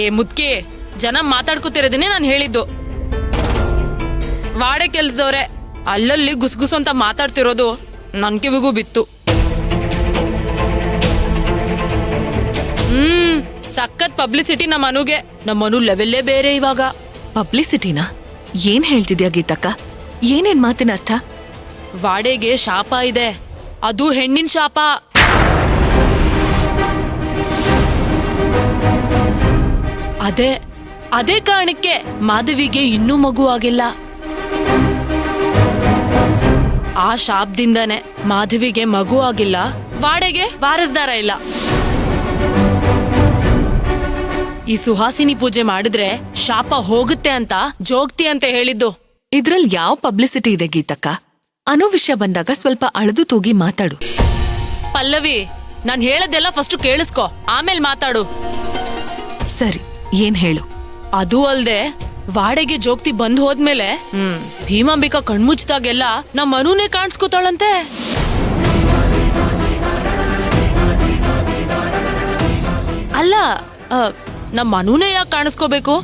ಏ ಮುದ್ಕಿ, ಜನ ಮಾತಾಡ್ಕೊತಿರೋದನ್ನೇ ನಾನು ಹೇಳಿದ್ದು. ವಾಡೆ ಕೆಲ್ಸದವ್ರೆ ಅಲ್ಲಲ್ಲಿ ಗುಸ್ಗುಸು ಅಂತ ಮಾತಾಡ್ತಿರೋದು ನನ್ ಕಿವಿಗೂ ಬಿತ್ತು. ಸಖತ್ ಪಬ್ಲಿಸಿಟಿ ನಮ್ಮ ಮನುಗೆ. ನಮ್ಮ ಮನು ಲೆವೆಲ್ಲೇ ಬೇರೆ ಇವಾಗ. ಪಬ್ಲಿಸಿಟಿನಾ? ಏನ್ ಹೇಳ್ತಿದ್ಯಾ ಗೀತಕ್ಕ? ಏನೇನ್ ಮಾತಿನ ಅರ್ಥ? ವಾಡೆಗೆ ಶಾಪ ಇದೆ, ಅದು ಹೆಣ್ಣಿನ ಶಾಪ. ಅದೇ ಕಾರಣಕ್ಕೆ ಮಾಧವಿಗೆ ಇನ್ನೂ ಮಗು ಆಗಿಲ್ಲ. ಆ ಶಾಪದಿಂದಾನೆ ಮಾಧವಿಗೆ ಮಗು ಆಗಿಲ್ಲ, ವಾಡೆಗೆ ವಾರಸ್ದಾರ ಇಲ್ಲ. ಈ ಸುಹಾಸಿನಿ ಪೂಜೆ ಮಾಡಿದ್ರೆ ಶಾಪ ಹೋಗುತ್ತೆ ಅಂತ ಜೋಗ್ತಿ ಅಂತ ಹೇಳಿದ್ದು. ಇದ್ರಲ್ಲಿ ಯಾವ ಪಬ್ಲಿಸಿಟಿ ಇದೆ ಗೀತಕ್ಕ? ಅನ್ನೋ ವಿಷಯ ಬಂದಾಗ ಸ್ವಲ್ಪ ಅಳದು ತೂಗಿ ಮಾತಾಡು. ಪಲ್ಲವಿ, ನಾನ್ ಹೇಳದೆಲ್ಲ ಫಸ್ಟ್ ಕೇಳಿಸ್ಕೊ, ಆಮೇಲೆ ಮಾತಾಡು. ಸರಿ, ಏನ್ ಹೇಳು. ಅದು ಅಲ್ದೆ ವಾಡೆಗೆ ಜೋಗ್ತಿ ಬಂದ್ ಹೋದ್ಮೇಲೆ ಭೀಮಾಂಬಿಕಾ ಕಣ್ಮುಚ್ಚಿದಾಗೆಲ್ಲ ನಮ್ಮ ಮನುನೇ ಕಾಣಿಸ್ಕೊತಾಳಂತೆ. ಅಲ್ಲ, ನಮ್ಮ ಮನುನೇ ಯಾಕೆ ಕಾಣಿಸ್ಕೋಬೇಕು?